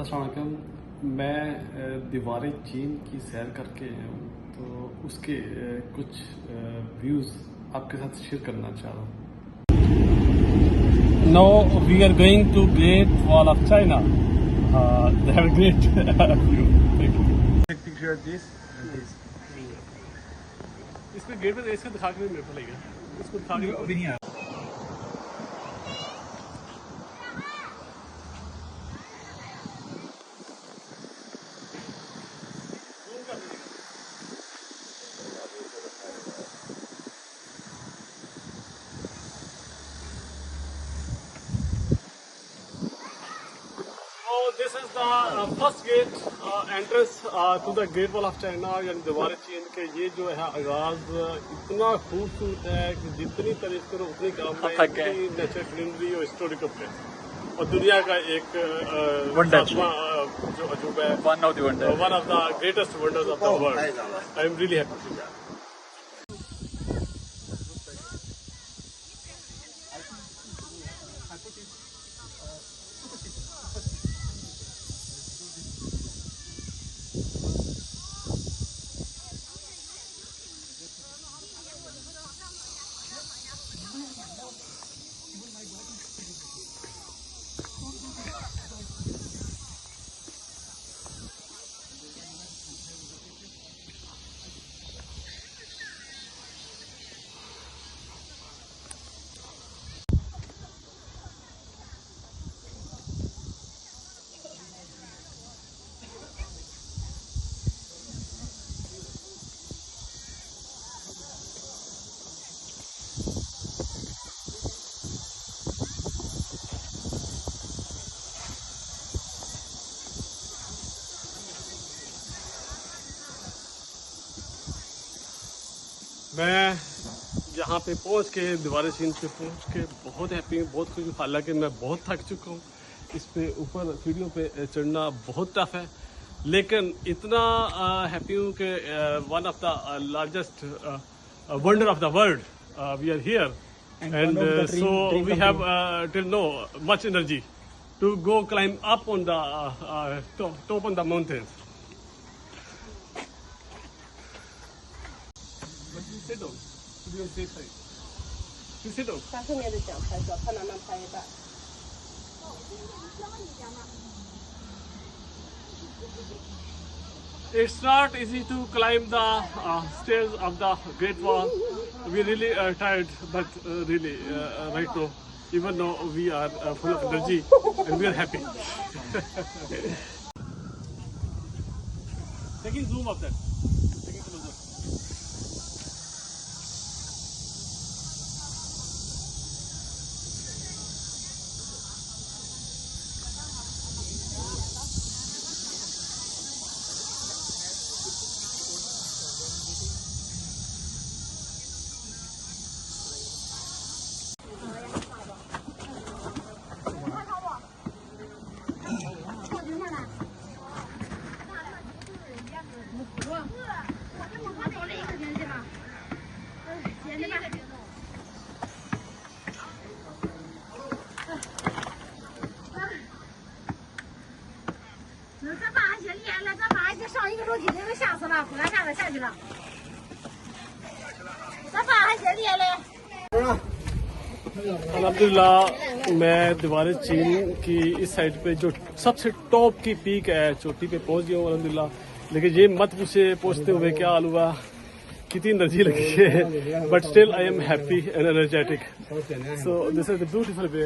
अस्सलाम वालेकुम। मैं दीवारे चीन की सैर करके आया हूँ, तो उसके कुछ व्यूज़ आपके साथ शेयर करना चाह रहा हूँ। Now we are going to Great Wall of China. They have a great view. Thank you. Take picture of this and this. इसको गेट पे इसको दिखा के मेरे को लगेगा, इसको दिखा के अभी नहीं आया। This is the first gate entrance to the Great Wall of China यानी दीवार चीन के। ये जो है आगाज इतना खूबसूरत है कि जितनी तारीफ करो उतनी कम है। इतनी नेचर ग्रीनरी और हिस्टोरिकल प्लेस और दुनिया का एक जो अजूबा है, one of the greatest wonders of the world. I am really happy. मैं यहाँ पे पहुँच के दीवार चीन पे पहुँच के बहुत हैप्पी हूँ, बहुत खुश हूँ। हालांकि मैं बहुत थक चुका हूँ, इस पे ऊपर सीढ़ियों पे चढ़ना बहुत टफ है, लेकिन इतना हैप्पी हूँ कि one of the largest wonder of the world we are here and so we have till no much energy to go climb up on the top on the mountains. Sit down. To be on safe side. You sit down. 他后面的讲拍照，他慢慢拍一半。 It's not easy to climb the stairs of the Great Wall. We're really tired, but really right now, even though we are full of energy and we are happy. Taking zoom of that. Taking closer. अल्हम्दुलिल्लाह मैं दीवार चीन की इस side पे जो सबसे top की पीक है, चोटी पे पहुंच गया हूँ अल्हम्दुलिल्लाह। लेकिन ये मत पूछे पहुंचते हुए क्या हाल हुआ, कितनी एनर्जी लगी है, but still I am happy and energetic. So this is the beautiful way.